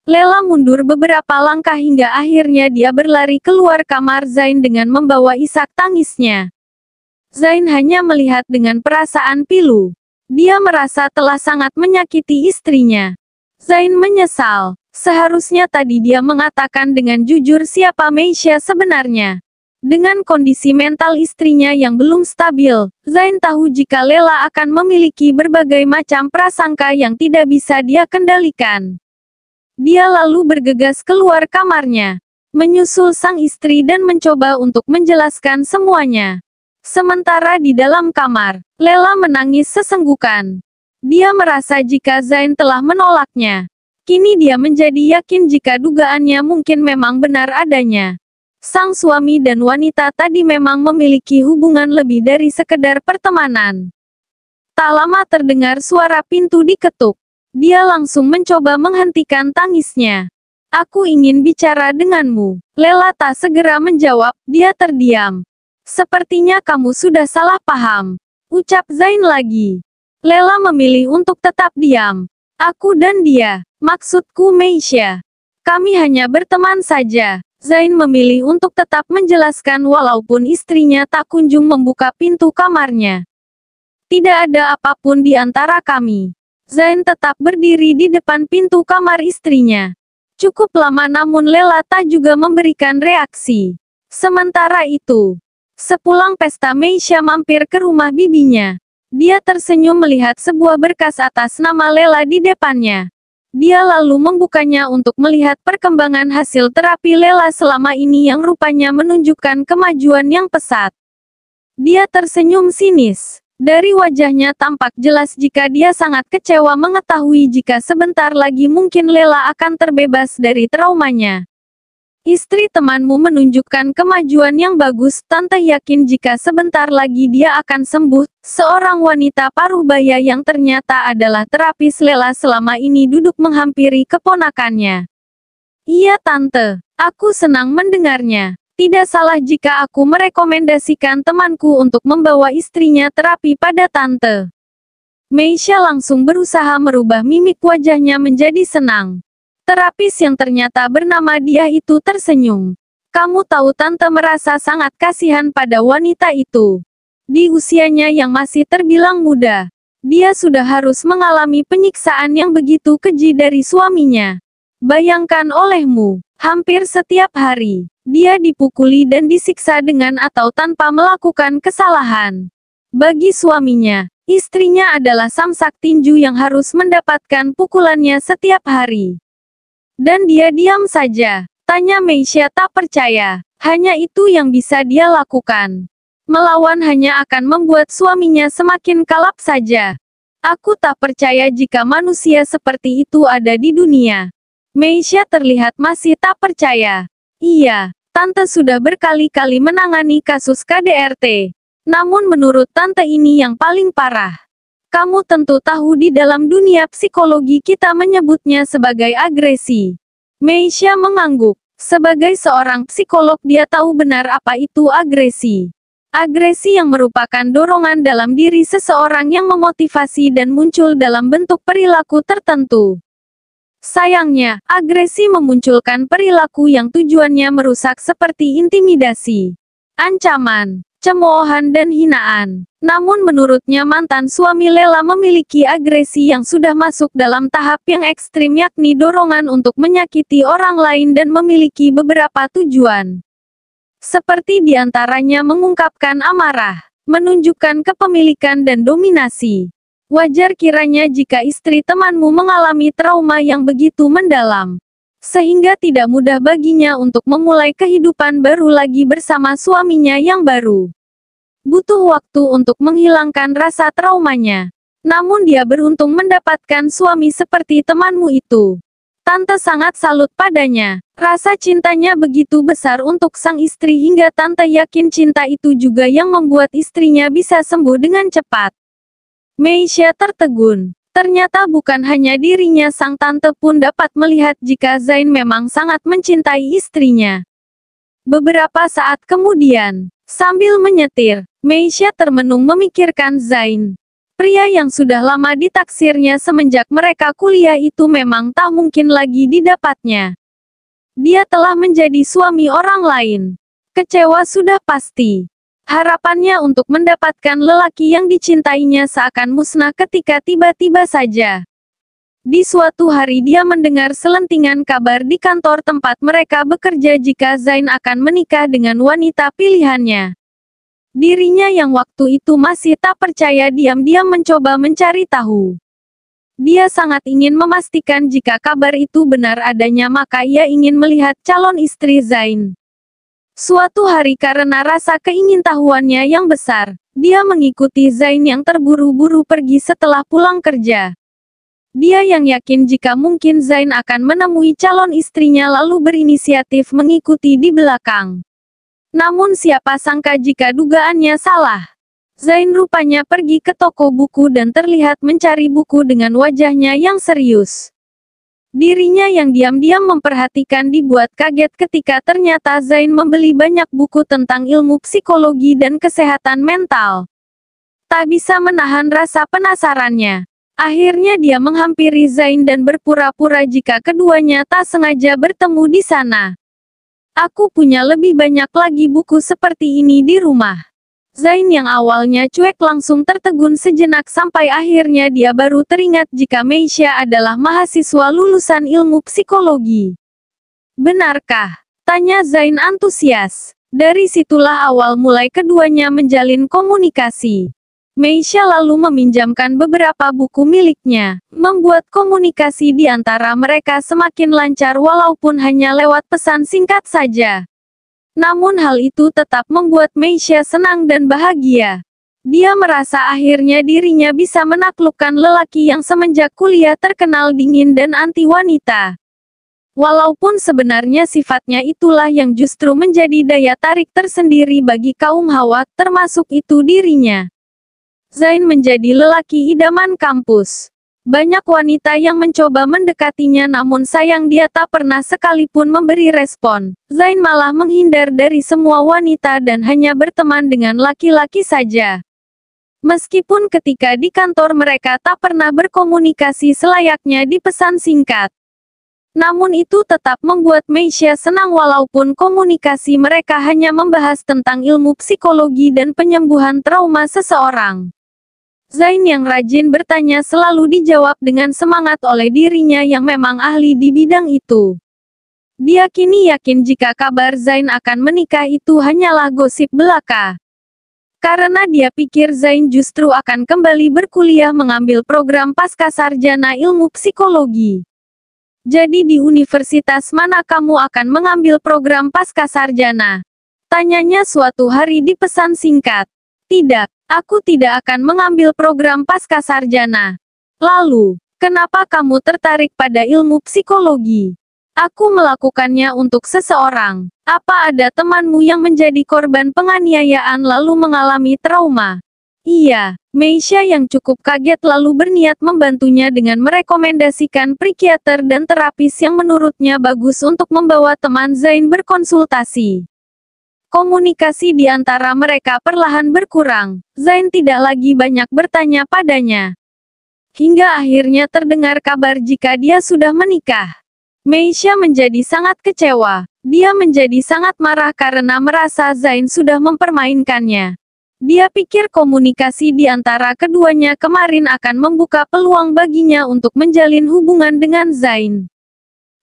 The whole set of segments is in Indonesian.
Lela mundur beberapa langkah hingga akhirnya dia berlari keluar kamar Zain dengan membawa isak tangisnya. Zain hanya melihat dengan perasaan pilu. Dia merasa telah sangat menyakiti istrinya. Zain menyesal. Seharusnya tadi dia mengatakan dengan jujur siapa Meisha sebenarnya. Dengan kondisi mental istrinya yang belum stabil, Zain tahu jika Lela akan memiliki berbagai macam prasangka yang tidak bisa dia kendalikan. Dia lalu bergegas keluar kamarnya, menyusul sang istri dan mencoba untuk menjelaskan semuanya. Sementara di dalam kamar, Lela menangis sesenggukan. Dia merasa jika Zain telah menolaknya. Kini dia menjadi yakin jika dugaannya mungkin memang benar adanya. Sang suami dan wanita tadi memang memiliki hubungan lebih dari sekedar pertemanan. Tak lama terdengar suara pintu diketuk. Dia langsung mencoba menghentikan tangisnya. "Aku ingin bicara denganmu." Lela tak segera menjawab, dia terdiam. "Sepertinya kamu sudah salah paham," ucap Zain lagi. Lela memilih untuk tetap diam. "Aku dan dia, maksudku Meisha. Kami hanya berteman saja." Zain memilih untuk tetap menjelaskan walaupun istrinya tak kunjung membuka pintu kamarnya. "Tidak ada apapun di antara kami." Zain tetap berdiri di depan pintu kamar istrinya. Cukup lama namun Lela tak juga memberikan reaksi. Sementara itu, sepulang pesta Meisha mampir ke rumah bibinya. Dia tersenyum melihat sebuah berkas atas nama Lela di depannya. Dia lalu membukanya untuk melihat perkembangan hasil terapi Lela selama ini yang rupanya menunjukkan kemajuan yang pesat. Dia tersenyum sinis. Dari wajahnya tampak jelas jika dia sangat kecewa mengetahui jika sebentar lagi mungkin Lela akan terbebas dari traumanya. "Istri temanmu menunjukkan kemajuan yang bagus, tante yakin jika sebentar lagi dia akan sembuh." Seorang wanita parubaya yang ternyata adalah terapis Lela selama ini duduk menghampiri keponakannya. "Iya tante, aku senang mendengarnya. Tidak salah jika aku merekomendasikan temanku untuk membawa istrinya terapi pada tante." Meisha langsung berusaha merubah mimik wajahnya menjadi senang. Terapis yang ternyata bernama dia itu tersenyum. "Kamu tahu tante merasa sangat kasihan pada wanita itu. Di usianya yang masih terbilang muda, dia sudah harus mengalami penyiksaan yang begitu keji dari suaminya. Bayangkan olehmu, hampir setiap hari, dia dipukuli dan disiksa dengan atau tanpa melakukan kesalahan. Bagi suaminya, istrinya adalah samsak tinju yang harus mendapatkan pukulannya setiap hari. Dan dia diam saja?" tanya Meisha tak percaya. "Hanya itu yang bisa dia lakukan. Melawan hanya akan membuat suaminya semakin kalap saja. Aku tak percaya jika manusia seperti itu ada di dunia." Meisha terlihat masih tak percaya. "Iya, tante sudah berkali-kali menangani kasus KDRT. Namun menurut tante ini yang paling parah. Kamu tentu tahu di dalam dunia psikologi kita menyebutnya sebagai agresi." Meisha mengangguk. Sebagai seorang psikolog dia tahu benar apa itu agresi. Agresi yang merupakan dorongan dalam diri seseorang yang memotivasi dan muncul dalam bentuk perilaku tertentu. Sayangnya, agresi memunculkan perilaku yang tujuannya merusak seperti intimidasi, ancaman, cemoohan dan hinaan. Namun menurutnya mantan suami Lela memiliki agresi yang sudah masuk dalam tahap yang ekstrim yakni dorongan untuk menyakiti orang lain dan memiliki beberapa tujuan. Seperti diantaranya mengungkapkan amarah, menunjukkan kepemilikan dan dominasi. Wajar kiranya jika istri temanmu mengalami trauma yang begitu mendalam, sehingga tidak mudah baginya untuk memulai kehidupan baru lagi bersama suaminya yang baru. Butuh waktu untuk menghilangkan rasa traumanya. Namun dia beruntung mendapatkan suami seperti temanmu itu. Tante sangat salut padanya. Rasa cintanya begitu besar untuk sang istri hingga tante yakin cinta itu juga yang membuat istrinya bisa sembuh dengan cepat. Meisha tertegun. Ternyata bukan hanya dirinya sang tante pun dapat melihat jika Zain memang sangat mencintai istrinya. Beberapa saat kemudian, sambil menyetir, Meisha termenung memikirkan Zain. Pria yang sudah lama ditaksirnya semenjak mereka kuliah itu memang tak mungkin lagi didapatnya. Dia telah menjadi suami orang lain. Kecewa sudah pasti. Harapannya untuk mendapatkan lelaki yang dicintainya seakan musnah ketika tiba-tiba saja. Di suatu hari dia mendengar selentingan kabar di kantor tempat mereka bekerja jika Zain akan menikah dengan wanita pilihannya. Dirinya yang waktu itu masih tak percaya diam-diam mencoba mencari tahu. Dia sangat ingin memastikan jika kabar itu benar adanya maka ia ingin melihat calon istri Zain. Suatu hari karena rasa keingintahuannya yang besar, dia mengikuti Zain yang terburu-buru pergi setelah pulang kerja. Dia yang yakin jika mungkin Zain akan menemui calon istrinya lalu berinisiatif mengikuti di belakang. Namun siapa sangka jika dugaannya salah. Zain rupanya pergi ke toko buku dan terlihat mencari buku dengan wajahnya yang serius. Dirinya yang diam-diam memperhatikan dibuat kaget ketika ternyata Zain membeli banyak buku tentang ilmu psikologi dan kesehatan mental. Tak bisa menahan rasa penasarannya. Akhirnya dia menghampiri Zain dan berpura-pura jika keduanya tak sengaja bertemu di sana. Aku punya lebih banyak lagi buku seperti ini di rumah. Zain yang awalnya cuek langsung tertegun sejenak sampai akhirnya dia baru teringat jika Meisha adalah mahasiswa lulusan ilmu psikologi. Benarkah? Tanya Zain antusias. Dari situlah awal mulai keduanya menjalin komunikasi. Meisha lalu meminjamkan beberapa buku miliknya, membuat komunikasi di antara mereka semakin lancar walaupun hanya lewat pesan singkat saja. Namun hal itu tetap membuat Meisha senang dan bahagia. Dia merasa akhirnya dirinya bisa menaklukkan lelaki yang semenjak kuliah terkenal dingin dan anti wanita. Walaupun sebenarnya sifatnya itulah yang justru menjadi daya tarik tersendiri bagi kaum Hawa, termasuk itu dirinya. Zain menjadi lelaki idaman kampus. Banyak wanita yang mencoba mendekatinya namun sayang dia tak pernah sekalipun memberi respon. Zain malah menghindar dari semua wanita dan hanya berteman dengan laki-laki saja. Meskipun ketika di kantor mereka tak pernah berkomunikasi selayaknya di pesan singkat. Namun itu tetap membuat Meisha senang walaupun komunikasi mereka hanya membahas tentang ilmu psikologi dan penyembuhan trauma seseorang. Zain yang rajin bertanya selalu dijawab dengan semangat oleh dirinya yang memang ahli di bidang itu. Dia kini yakin jika kabar Zain akan menikah itu hanyalah gosip belaka. Karena dia pikir Zain justru akan kembali berkuliah mengambil program pascasarjana ilmu psikologi. Jadi di universitas mana kamu akan mengambil program pascasarjana? Tanyanya suatu hari di pesan singkat. Tidak. Aku tidak akan mengambil program pascasarjana. Lalu, kenapa kamu tertarik pada ilmu psikologi? Aku melakukannya untuk seseorang. Apa ada temanmu yang menjadi korban penganiayaan lalu mengalami trauma? Iya, Meisha yang cukup kaget lalu berniat membantunya dengan merekomendasikan psikiater dan terapis yang menurutnya bagus untuk membawa teman Zain berkonsultasi. Komunikasi di antara mereka perlahan berkurang. Zain tidak lagi banyak bertanya padanya. Hingga akhirnya terdengar kabar jika dia sudah menikah. Meisha menjadi sangat kecewa. Dia menjadi sangat marah karena merasa Zain sudah mempermainkannya. Dia pikir komunikasi di antara keduanya kemarin akan membuka peluang baginya untuk menjalin hubungan dengan Zain.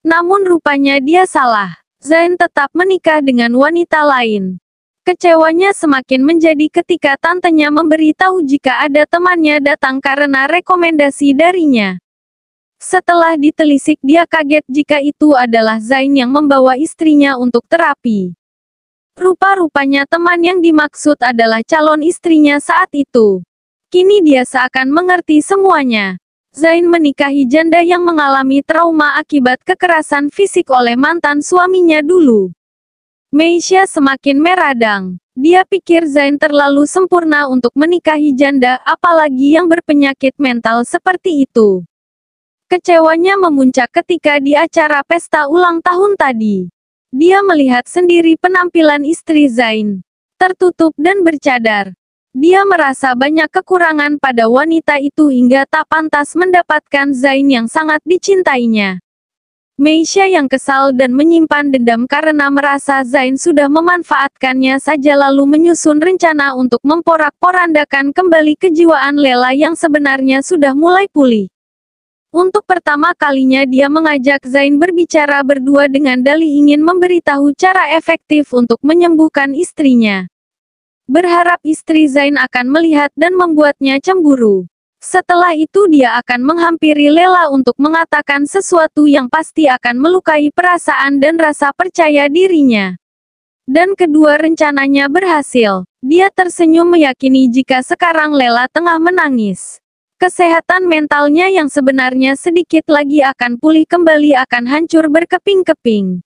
Namun rupanya dia salah. Zain tetap menikah dengan wanita lain. Kecewanya semakin menjadi ketika tantenya memberitahu jika ada temannya datang karena rekomendasi darinya. Setelah ditelisik dia kaget jika itu adalah Zain yang membawa istrinya untuk terapi. Rupa-rupanya teman yang dimaksud adalah calon istrinya saat itu. Kini dia seakan mengerti semuanya. Zain menikahi janda yang mengalami trauma akibat kekerasan fisik oleh mantan suaminya dulu. Meisha semakin meradang. Dia pikir Zain terlalu sempurna untuk menikahi janda, apalagi yang berpenyakit mental seperti itu. Kecewanya memuncak ketika di acara pesta ulang tahun tadi. Dia melihat sendiri penampilan istri Zain. Tertutup dan bercadar. Dia merasa banyak kekurangan pada wanita itu hingga tak pantas mendapatkan Zain yang sangat dicintainya. Meisha yang kesal dan menyimpan dendam karena merasa Zain sudah memanfaatkannya saja lalu menyusun rencana untuk memporak-porandakan kembali kejiwaan Lela yang sebenarnya sudah mulai pulih. Untuk pertama kalinya dia mengajak Zain berbicara berdua dengan dalih ingin memberitahu cara efektif untuk menyembuhkan istrinya. Berharap istri Zain akan melihat dan membuatnya cemburu. Setelah itu dia akan menghampiri Lela untuk mengatakan sesuatu yang pasti akan melukai perasaan dan rasa percaya dirinya. Dan kedua rencananya berhasil. Dia tersenyum meyakini jika sekarang Lela tengah menangis. Kesehatan mentalnya yang sebenarnya sedikit lagi akan pulih kembali akan hancur berkeping-keping.